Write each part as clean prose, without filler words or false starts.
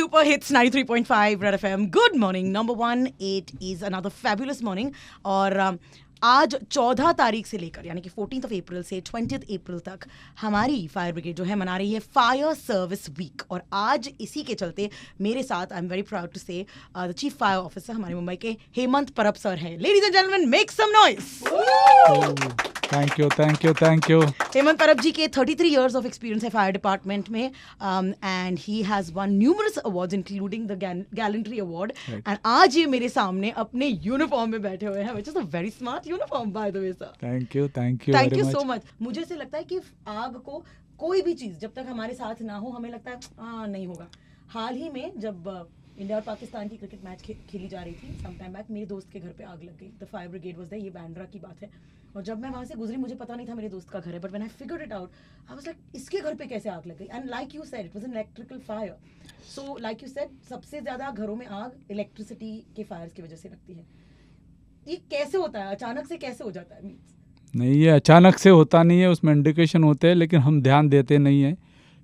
Super Hits 93.5 Red FM. Good morning. Number one, it is another fabulous morning. और आज 14 तारीख से लेकर यानी कि 14th of April से 20th April तक हमारी फायर ब्रिगेड जो है मना रही है फायर सर्विस वीक। और आज इसी के चलते मेरे साथ I am very proud to say the chief fire officer हमारे मुंबई के हेमंत परब सर हैं। Ladies and gentleman, make some noise. Thank you. Hemant Parab ji के 33 years of experience है फायर डिपार्टमेंट में and he has won numerous awards including the gallantry award. And आज ये मेरे सामने अपने यूनिफॉर्म में बैठे हुए हैं, which is a very smart uniform by the way sir. Thank you thank you so much. मुझे से लगता है कि आग को कोई भी चीज जब तक हमारे साथ ना हो हमें लगता है नहीं होगा। हाल ही में जब इंडिया और पाकिस्तान की क्रिकेट मैच खेली जा रही थी सम टाइम बैक, मेरे दोस्त के घर पे आग लग गई। The fire brigade was there, ये बैंड्रा की बात है। और जब मैं वहाँ से गुजरी मुझे पता नहीं था मेरे दोस्त का घर है, but when I figured it out I was like इसके घर पे कैसे आग लग गई। And like you said it was an electrical fire. So like you said सबसे ज्यादा घरों में आग इलेक्ट्रिसिटी के फायर्स की वजह से लगती है। ये कैसे होता है, अचानक से कैसे हो जाता है? नहीं, ये अचानक से होता नहीं है, उसमें इंडिकेशन होते हैं लेकिन हम ध्यान देते नहीं हैं।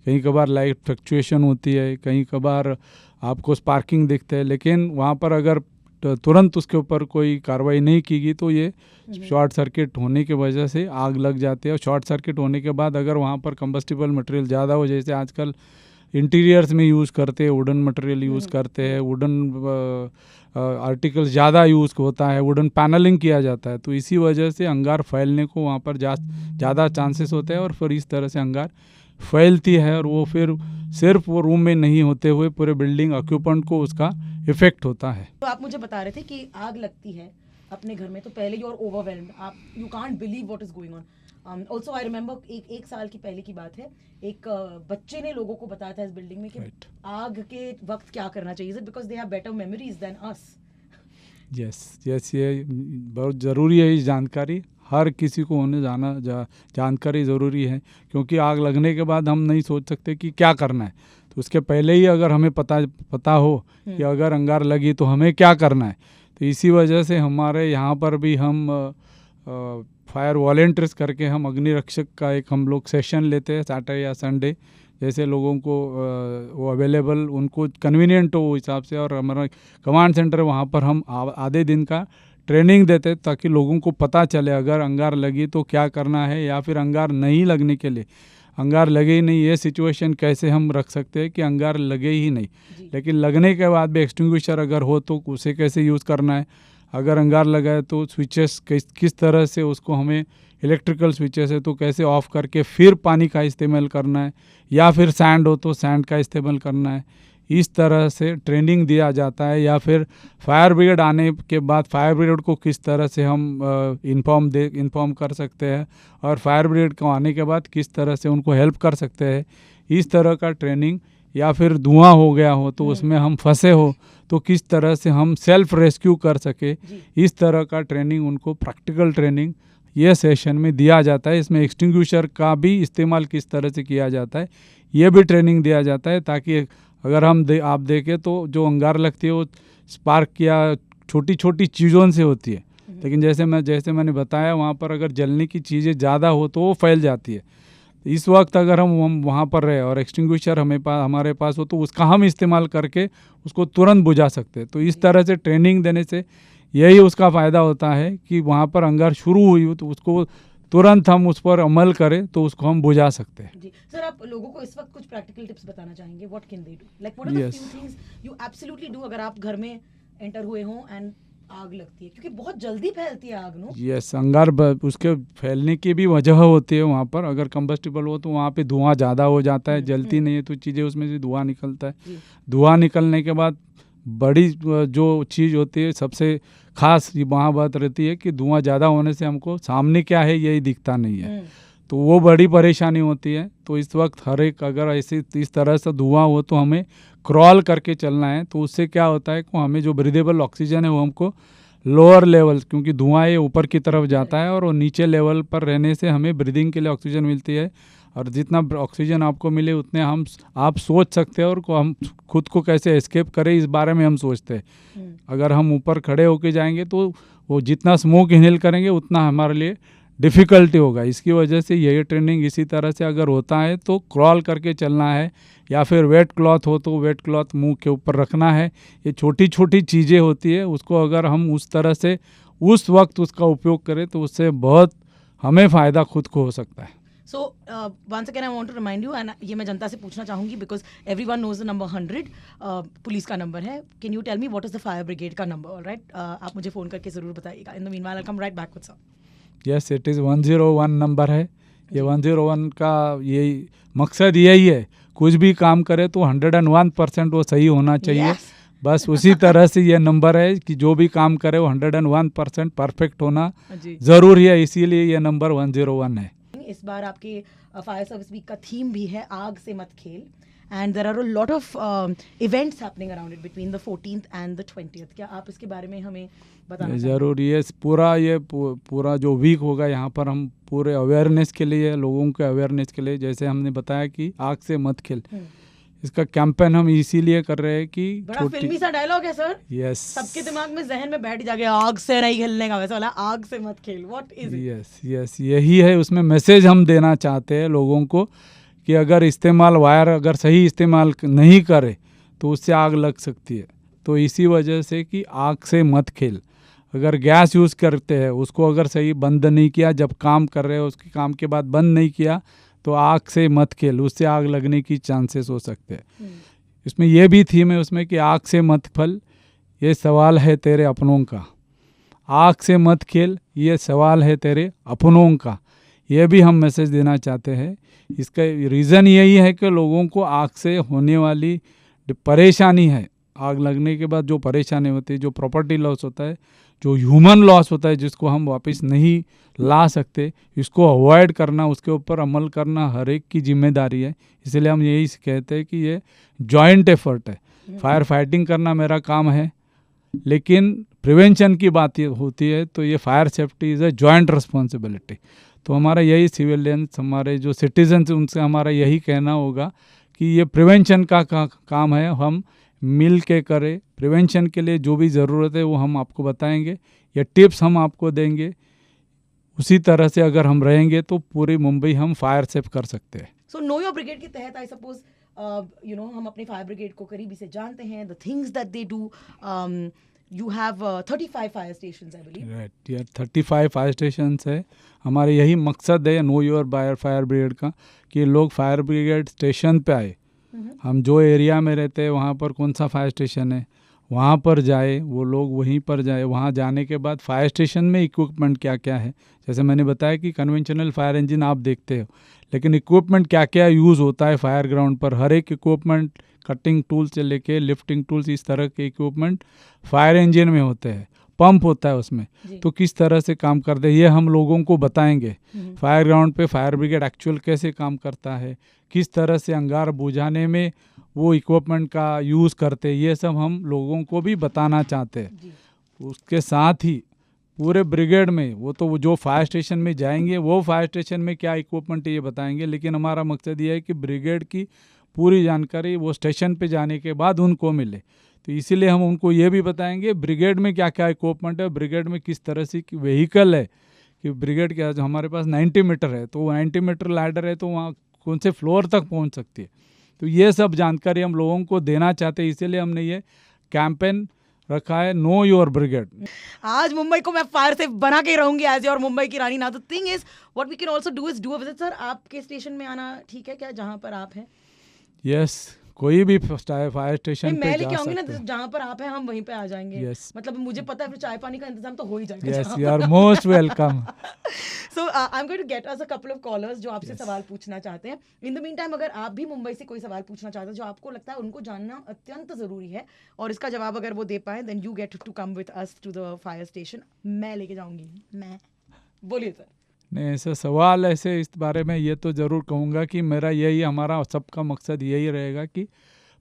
कहीं कभार लाइट फ्लक्चुएशन होती है, कहीं कभार आपको स्पार्किंग दिखते हैं, लेकिन वहाँ पर अगर तुरंत उसके ऊपर कोई कार्रवाई नहीं की गई तो ये शॉर्ट सर्किट होने की वजह से आग लग जाती है। और शॉर्ट सर्किट होने के बाद अगर वहाँ पर कंबस्टिबल मटेरियल ज़्यादा हो, जैसे आजकल इंटीरियर्स में यूज़ करते हैं, वुडन मटेरियल यूज़ करते हैं, वुडन आर्टिकल्स ज़्यादा यूज़ होता है, वुडन पैनलिंग किया जाता है, तो इसी वजह से अंगार फैलने को वहाँ पर ज़्यादा चांसेस होते हैं। और फिर इस तरह से अंगार फैलती है और वो फिर सिर्फ वो रूम में नहीं होते हुए पूरे बिल्डिंग ऑक्यूपेंट को उसका इफेक्ट होता है। तो आप मुझे बता रहे थे कि आग लगती है अपने घर में तो पहले यू आर ओवरवेल्म्ड, आप you can't believe what is going on. Also I remember एक साल की पहले की बात है, एक बच्चे ने लोगों को बताया था इस बिल्डिंग में कि आग के वक्त क्या करना चाहिए, because they have better memories than us. Yes, ये बहुत ज़रूरी है। ये जानकारी हर किसी को होने जानकारी ज़रूरी है, क्योंकि आग लगने के बाद हम नहीं सोच सकते कि क्या करना है। तो उसके पहले ही अगर हमें पता हो कि अगर अंगार लगी तो हमें क्या करना है, तो इसी वजह से हमारे यहाँ पर भी हम फायर वॉलेंटियर्स करके हम अग्नि रक्षक का एक हम लोग सेशन लेते हैं सैटरडे या संडे, जैसे लोगों को वो अवेलेबल उनको कन्वीनियंट हो उस हिसाब से। और हमारा कमांड सेंटर वहाँ पर हम आधे दिन का ट्रेनिंग देते ताकि लोगों को पता चले अगर अंगार लगी तो क्या करना है, या फिर अंगार नहीं लगने के लिए अंगार लगे ही नहीं, ये सिचुएशन कैसे हम रख सकते हैं कि अंगार लगे ही नहीं, लेकिन लगने के बाद भी एक्सटिंग्विशर अगर हो तो उसे कैसे यूज़ करना है। अगर अंगार लगा है तो स्विचेस किस तरह से उसको हमें इलेक्ट्रिकल स्विचेस है तो कैसे ऑफ करके फिर पानी का इस्तेमाल करना है, या फिर सैंड हो तो सैंड का इस्तेमाल करना है। इस तरह से ट्रेनिंग दिया जाता है। या फिर फायर ब्रिगेड आने के बाद फायर ब्रिगेड को किस तरह से हम इन्फॉर्म कर सकते हैं, और फायर ब्रिगेड को आने के बाद किस तरह से उनको हेल्प कर सकते हैं, इस तरह का ट्रेनिंग। या फिर धुआं हो गया हो तो उसमें हम फंसे हो तो किस तरह से हम सेल्फ रेस्क्यू कर सके, इस तरह का ट्रेनिंग उनको प्रैक्टिकल ट्रेनिंग ये सेशन में दिया जाता है। इसमें एक्सटिंग्विशर का भी इस्तेमाल किस तरह से किया जाता है ये भी ट्रेनिंग दिया जाता है, ताकि अगर आप देखें तो जो अंगार लगती है वो स्पार्क या छोटी छोटी चीज़ों से होती है, लेकिन जैसे मैंने बताया वहाँ पर अगर जलने की चीज़ें ज़्यादा हो तो वो फैल जाती है। इस वक्त अगर हम वहाँ पर रहे और एक्सटिंग्विशर हमारे पास हो तो उसका हम इस्तेमाल करके उसको तुरंत बुझा सकते हैं। तो इस तरह से ट्रेनिंग देने से यही उसका फ़ायदा होता है कि वहाँ पर अंगार शुरू हुई हो तो उसको तुरंत हम उस पर अमल करें तो उसको हम बुझा सकते हैं। जी सर, आप लोगों को इस वक्त कुछ प्रैक्टिकल टिप्स बताना चाहेंगे? What can they do, like what are the few things you absolutely do अगर आप घर में एंटर हुए हो एंड आग लगती है, क्योंकि बहुत जल्दी फैलती है आग नो? यस, अंगार उसके फैलने की भी वजह होती है। वहाँ पर अगर कंबस्टिबल हो तो वहाँ पे धुआं ज़्यादा हो जाता है, जलती नहीं है तो चीज़ें उसमें से धुआं निकलता है। धुआं निकलने के बाद बड़ी जो चीज़ होती है सबसे खास ये वहाँ बात रहती है कि धुआं ज़्यादा होने से हमको सामने क्या है यही दिखता नहीं है, तो वो बड़ी परेशानी होती है। तो इस वक्त हर एक अगर ऐसे इस तरह से धुआं हो तो हमें क्रॉल करके चलना है। तो उससे क्या होता है कि हमें जो ब्रीदेबल ऑक्सीजन है वो हमको लोअर लेवल, क्योंकि धुआं ये ऊपर की तरफ जाता है और वो नीचे लेवल पर रहने से हमें ब्रीदिंग के लिए ऑक्सीजन मिलती है। और जितना ऑक्सीजन आपको मिले उतने आप सोच सकते हैं और हम खुद को कैसे एस्केप करें इस बारे में हम सोचते हैं। अगर हम ऊपर खड़े होके जाएंगे तो वो जितना स्मोक इनहेल करेंगे उतना हमारे लिए डिफ़िकल्टी होगा। इसकी वजह से ये ट्रेनिंग इसी तरह से अगर होता है तो क्रॉल करके चलना है, या फिर वेट क्लॉथ हो तो वेट क्लॉथ मुंह के ऊपर रखना है। ये छोटी छोटी चीज़ें होती है, उसको अगर हम उस तरह से उस वक्त उसका उपयोग करें तो उससे बहुत हमें फ़ायदा खुद को हो सकता है। So once again I want to remind you, and ये मैं जनता से पूछना चाहूँगी because everyone knows the number 100 police का नंबर है। Can you tell me what is the fire brigade का नंबर? ऑलराइट, आप मुझे फ़ोन करके ज़रूर बताइएगा। In the meanwhile I come right back with some. Yes, it is 101 number है। ये 101 का यही मकसद यही है, कुछ भी काम करे तो 101% वो सही होना चाहिए। Yes. बस उसी तरह से ये नंबर है कि जो भी काम करे वो 101% परफेक्ट होना जी। ज़रूरी है, इसीलिए ये नंबर 101 है। इस बार आपके फायर सर्विस वीक का थीम भी है आग से मत खेल, and there are a lot of events happening around it between the 14th and the 20th। क्या आप इसके बारे में हमें बताना चाहेंगे? ज़रूर, ये पूरा जो वीक होगा यहाँ पर हम पूरे अवेयरनेस के लिए, लोगों के अवेयरनेस के लिए, जैसे हमने बताया कि आग से मत खेल, इसका कैंपेन हम इसीलिए कर रहे हैं कि बड़ा फिल्मी सा डायलॉग है सर। यस, सबके दिमाग में जहन में बैठ जाएगा आग से नहीं खेलने का, वैसा वाला आग से मत खेल। What is it? Yes yes, यही है, उसमें मैसेज हम देना चाहते हैं लोगों को कि अगर वायर अगर सही इस्तेमाल नहीं करे तो उससे आग लग सकती है। तो इसी वजह से कि आग से मत खेल, अगर गैस यूज़ करते हैं उसको अगर सही बंद नहीं किया, जब काम कर रहे हो उसके काम के बाद बंद नहीं किया तो आग से मत खेल, उससे आग लगने की चांसेस हो सकते हैं। इसमें यह भी थीम है उसमें कि आग से मत फल, ये सवाल है तेरे अपनों का। आग से मत खेल, ये सवाल है तेरे अपनों का। ये भी हम मैसेज देना चाहते हैं। इसका रीज़न यही है कि लोगों को आग से होने वाली परेशानी है, आग लगने के बाद जो परेशानी होती है, जो प्रॉपर्टी लॉस होता है, जो ह्यूमन लॉस होता है जिसको हम वापस नहीं ला सकते, इसको अवॉइड करना, उसके ऊपर अमल करना हर एक की जिम्मेदारी है। इसलिए हम यही कहते हैं कि ये जॉइंट एफर्ट है। फायर फाइटिंग करना मेरा काम है, लेकिन प्रिवेंशन की बात होती है तो ये fire safety is a joint responsibility. तो हमारा यही सिविलियंस, हमारे जो सिटीजन्स, उनसे हमारा यही कहना होगा कि ये प्रिवेंशन का काम है, हम मिल के करें। प्रिवेंशन के लिए जो भी ज़रूरत है वो हम आपको बताएंगे, ये टिप्स हम आपको देंगे। उसी तरह से अगर हम रहेंगे तो पूरी मुंबई हम फायर सेफ कर सकते हैं। सो नो योर ब्रिगेड के तहत आई सपोज हम अपने फायर ब्रिगेड को करीबी से जानते हैं, the things that they do. You have 35 fire stations, I believe. Right, यार 35 फायर स्टेशन है। हमारे यही मकसद है नो योर फायर ब्रिगेड का, कि लोग फायर ब्रिगेड स्टेशन पे आए। हम जो एरिया में रहते हैं वहाँ पर कौन सा फायर स्टेशन है वहाँ पर जाए, वो लोग वहीं पर जाए। वहाँ जाने के बाद फायर स्टेशन में इक्विपमेंट क्या क्या है, जैसे मैंने बताया कि कन्वेंशनल फायर इंजन आप देखते हो, लेकिन इक्विपमेंट क्या क्या यूज़ होता है फायर ग्राउंड पर। हर एक इक्विपमेंट, कटिंग टूल से लेके लिफ्टिंग टूल्स, इस तरह के इक्विपमेंट फायर इंजन में होते हैं। पंप होता है उसमें, तो किस तरह से काम करते हैं ये हम लोगों को बताएंगे। फायर ग्राउंड पे फायर ब्रिगेड एक्चुअल कैसे काम करता है, किस तरह से अंगार बुझाने में वो इक्विपमेंट का यूज़ करते हैं, ये सब हम लोगों को भी बताना चाहते हैं। उसके साथ ही पूरे ब्रिगेड में वो जो फायर स्टेशन में जाएंगे वो फायर स्टेशन में क्या इक्विपमेंट ये बताएंगे, लेकिन हमारा मकसद ये है कि ब्रिगेड की पूरी जानकारी वो स्टेशन पे जाने के बाद उनको मिले। तो इसीलिए हम उनको ये भी बताएंगे ब्रिगेड में क्या क्या इक्विपमेंट है, ब्रिगेड में किस तरह से व्हीकल है, कि ब्रिगेड क्या, जो हमारे पास 90 मीटर है तो 90 मीटर लैडर है तो वहाँ कौन से फ्लोर तक पहुँच सकती है। तो ये सब जानकारी हम लोगों को देना चाहते हैं, इसीलिए हमने ये कैंपेन रखा है, नो योर ब्रिगेड। आज मुंबई को मैं फायर सेफ बना के रहूंगी एज योर मुंबई की रानी। Now the thing is what we can also do is do a visit. Sir, आपके स्टेशन में आना ठीक है क्या, जहां पर आप हैं? यस, कोई भी फायर स्टेशन पे मैं जा लेके आऊंगी ना, सकते हैं। जहां पर आप हैं हम वहीं पे आ जाएंगे। Yes. मतलब मुझे पता है फिर चाय पानी का इंतजाम तो हो ही जाएगा। Yes, you are most welcome. So I am going to get us a couple of callers जो आपसे Yes. सवाल पूछना चाहते हैं। इन द मीन टाइम अगर आप भी मुंबई से कोई सवाल पूछना चाहते हैं जो आपको लगता है उनको जानना अत्यंत जरूरी है और इसका जवाब अगर वो दे पाए, then you get to come with us to the fire station. मैं लेके जाऊंगी। मैं बोलिए सर। नहीं, ऐसा सवाल ऐसे इस बारे में ये तो ज़रूर कहूँगा कि मेरा यही, हमारा सबका मकसद यही रहेगा कि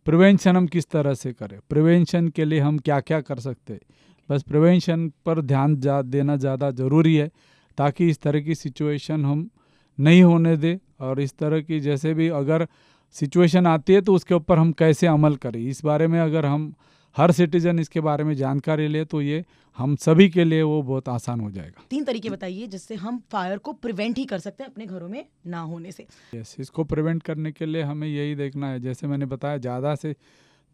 प्रिवेंशन हम किस तरह से करें, प्रिवेंशन के लिए हम क्या क्या कर सकते हैं। बस प्रिवेंशन पर ध्यान देना ज़्यादा ज़रूरी है, ताकि इस तरह की सिचुएशन हम नहीं होने दें। और इस तरह की जैसे भी अगर सिचुएशन आती है तो उसके ऊपर हम कैसे अमल करें, इस बारे में अगर हम हर सिटीजन इसके बारे में जानकारी ले तो ये हम सभी के लिए वो बहुत आसान हो जाएगा। 3 तरीके बताइए जिससे हम फायर को प्रिवेंट ही कर सकते हैं अपने घरों में ना होने से। यस, इसको प्रिवेंट करने के लिए हमें यही देखना है, जैसे मैंने बताया, ज़्यादा से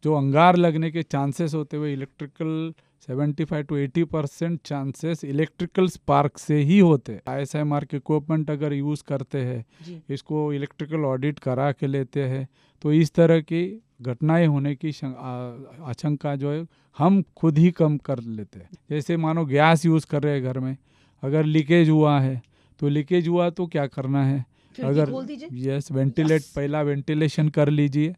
जो अंगार लगने के चांसेस होते हुए electrical 75 to 80% chances electrical spark से ही होते हैं। ISMR के इक्विपमेंट अगर यूज़ करते हैं, इसको इलेक्ट्रिकल ऑडिट करा के लेते हैं, तो इस तरह की घटनाएं होने की आशंका जो है हम खुद ही कम कर लेते हैं। जैसे मानो गैस यूज़ कर रहे हैं घर में, अगर लीकेज हुआ है तो लीकेज हुआ तो क्या करना है, अगर पहला वेंटिलेशन कर लीजिए।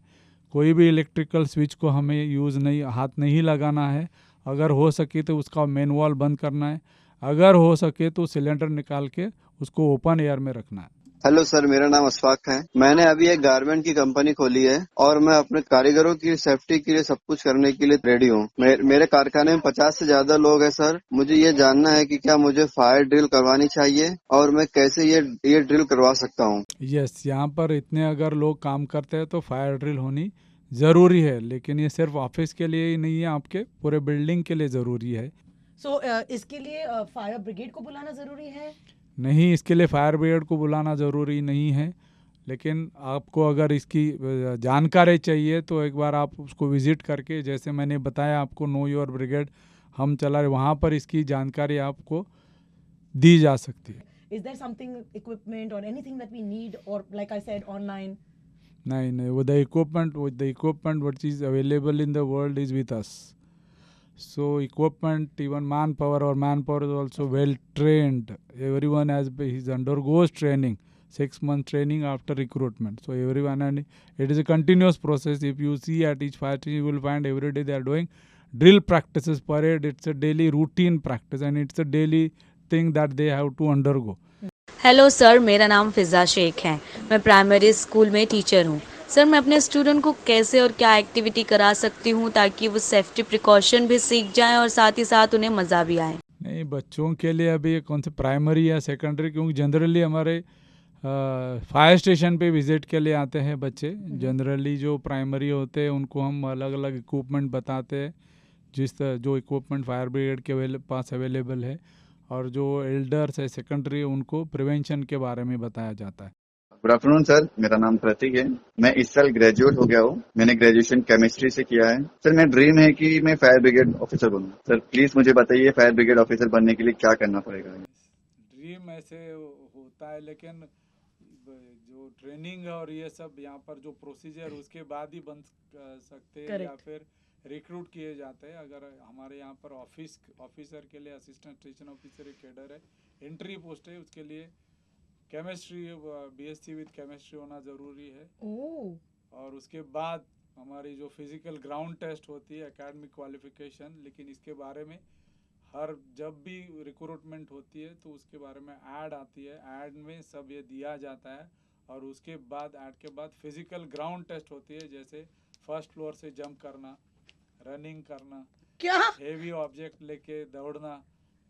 कोई भी इलेक्ट्रिकल स्विच को हमें हाथ नहीं लगाना है। अगर हो सके तो उसका मेन वॉल बंद करना है। अगर हो सके तो सिलेंडर निकाल के उसको ओपन एयर में रखना है। हेलो सर, मेरा नाम अशफाक है। मैंने अभी एक गारमेंट की कंपनी खोली है और मैं अपने कारीगरों की सेफ्टी के लिए सब कुछ करने के लिए रेडी हूँ। मेरे कारखाने में 50 से ज्यादा लोग हैं सर। मुझे ये जानना है कि क्या मुझे फायर ड्रिल करवानी चाहिए और मैं कैसे ये ड्रिल करवा सकता हूँ। यस, यहाँ पर इतने अगर लोग काम करते हैं तो फायर ड्रिल होनी ज़रूरी है, लेकिन ये सिर्फ ऑफिस के लिए ही नहीं है, आपके पूरे बिल्डिंग के लिए ज़रूरी है। इसके लिए फायर ब्रिगेड को बुलाना ज़रूरी है? नहीं, इसके लिए फायर ब्रिगेड को बुलाना ज़रूरी नहीं है, लेकिन आपको अगर इसकी जानकारी चाहिए तो एक बार आप उसको विज़िट करके, जैसे मैंने बताया आपको नो योर ब्रिगेड हम चला रहे, वहाँ पर इसकी जानकारी आपको दी जा सकती है। Is there something equipment or anything that we need, or like I said, online? नहीं, with the equipment what is available in the world is with us. So equipment, even manpower is also well trained. Everyone undergoes training, 6 month training after recruitment. So everyone, and it is a continuous process. If you see at each fire station, you will find every day they are doing drill practices, parade. It's a daily routine practice and it's a daily thing that they have to undergo. Hello sir, मेरा नाम फ़िज़ा शेख है। मैं primary school में teacher हूँ। Sir, मैं अपने student को कैसे और क्या एक्टिविटी करा सकती हूँ ताकि वो सेफ्टी प्रिकॉशन भी सीख जाएं और साथ ही साथ उन्हें मज़ा भी आए? नहीं, बच्चों के लिए अभी कौन से प्राइमरी या सेकेंडरी, क्योंकि जनरली हमारे फायर स्टेशन पे विज़िट के लिए आते हैं बच्चे। जनरली जो प्राइमरी होते हैं उनको हम अलग अलग इक्विपमेंट बताते हैं, जो इक्विपमेंट फायर ब्रिगेड के पास अवेलेबल है, और जो एल्डर्स है सेकेंडरी, उनको प्रिवेंशन के बारे में बताया जाता है। गुड आफ्टरनून सर, मेरा नाम प्रतीक है। मैं इस साल ग्रेजुएट हो गया हूँ। मैंने ग्रेजुएशन केमिस्ट्री से किया है। सर, मेरा ड्रीम है कि मैं फायर ब्रिगेड ऑफिसर बनूं। सर प्लीज मुझे बताइए फायर ब्रिगेड ऑफिसर बनने के लिए क्या करना पड़ेगा। ड्रीम ऐसे होता है, लेकिन जो ट्रेनिंग और ये सब यहाँ पर जो प्रोसीजर उसके बाद ही बन सकते हैं, या फिर रिक्रूट किए जाते हैं। अगर हमारे यहाँ पर ऑफिसर के लिए असिस्टेंट स्टेशन ऑफिसर एक कैडर है, एंट्री पोस्ट है, उसके लिए केमिस्ट्री BSc विद केमिस्ट्री होना ज़रूरी है। और उसके बाद हमारी जो फिजिकल ग्राउंड टेस्ट होती है, एकेडमिक क्वालिफिकेशन, लेकिन इसके बारे में जब भी रिक्रूटमेंट होती है तो उसके बारे में ऐड आती है, ऐड में सब ये दिया जाता है। और उसके बाद ऐड के बाद फिजिकल ग्राउंड टेस्ट होती है, जैसे फर्स्ट फ्लोर से जंप करना, रनिंग करना, क्या हेवी ऑब्जेक्ट लेके दौड़ना,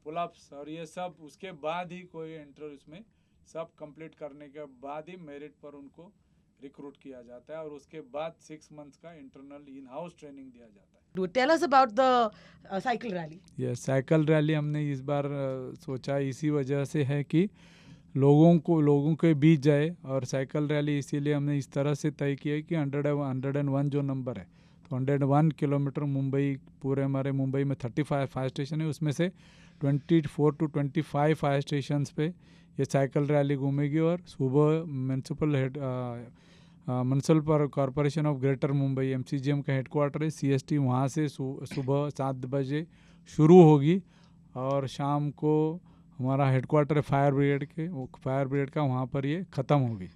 पुलअप्स, और ये सब उसके बाद ही कोई एंटर, उसमें सब कंप्लीट करने के बाद ही मेरिट पर उनको रिक्रूट किया जाता है, और उसके बाद 6 मंथ्स का इंटरनल इन हाउस ट्रेनिंग दिया जाता है। Tell us about the cycle rally. ये साइकिल रैली हमने इस बार सोचा इसी वजह से है कि लोगों के बीच जाए, और साइकिल रैली इसीलिए हमने इस तरह से तय किया कि 101 जो नंबर है, तो 101 किलोमीटर पूरे हमारे मुंबई में 35 फायर स्टेशन है, उसमें से 24 to 25 फायर स्टेशन पे ये साइकिल रैली घूमेगी। और सुबह municipal corporation of greater Mumbai MCGM का हेडक्वार्टर है CST, वहाँ से सुबह 7 बजे शुरू होगी, और शाम को हमारा हेडक्वार्टर फायर ब्रिगेड का वहाँ पर ये ख़त्म होगी।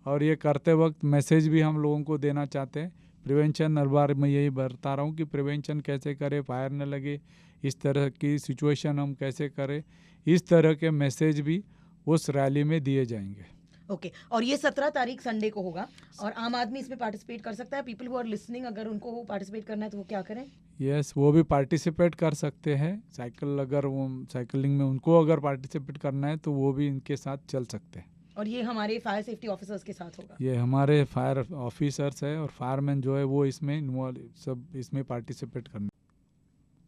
और ये करते वक्त मैसेज भी हम लोगों को देना चाहते हैं, प्रिवेंशन। हर बार मैं यही बता रहा हूँ कि प्रिवेंशन कैसे करें, फायर न लगे, इस तरह की सिचुएशन हम कैसे करें, इस तरह के मैसेज भी उस रैली में दिए जाएंगे। ओके, और ये 17 तारीख संडे को होगा, और आम आदमी इसमें पार्टिसिपेट कर सकता है। पीपल हु आर लिसनिंग, अगर उनको पार्टिसिपेट करना है तो वो क्या करें? यस, वो भी पार्टिसिपेट कर सकते हैं। साइकिलिंग में उनको अगर पार्टिसिपेट करना है तो वो भी इनके साथ चल सकते हैं। और ये हमारे फायर सेफ्टी ऑफिसर्स के साथ होगा। ये हमारे फायर ऑफिसर्स है और फायरमैन जो है वो इसमें इन्वॉल्व सब इसमें पार्टिसिपेट करने।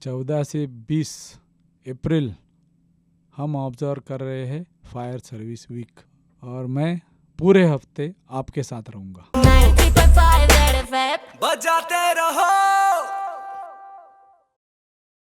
14 से 20 अप्रैल हम ऑब्जर्व कर रहे हैं फायर सर्विस वीक और मैं पूरे हफ्ते आपके साथ रहूँगा। बजाते रहो।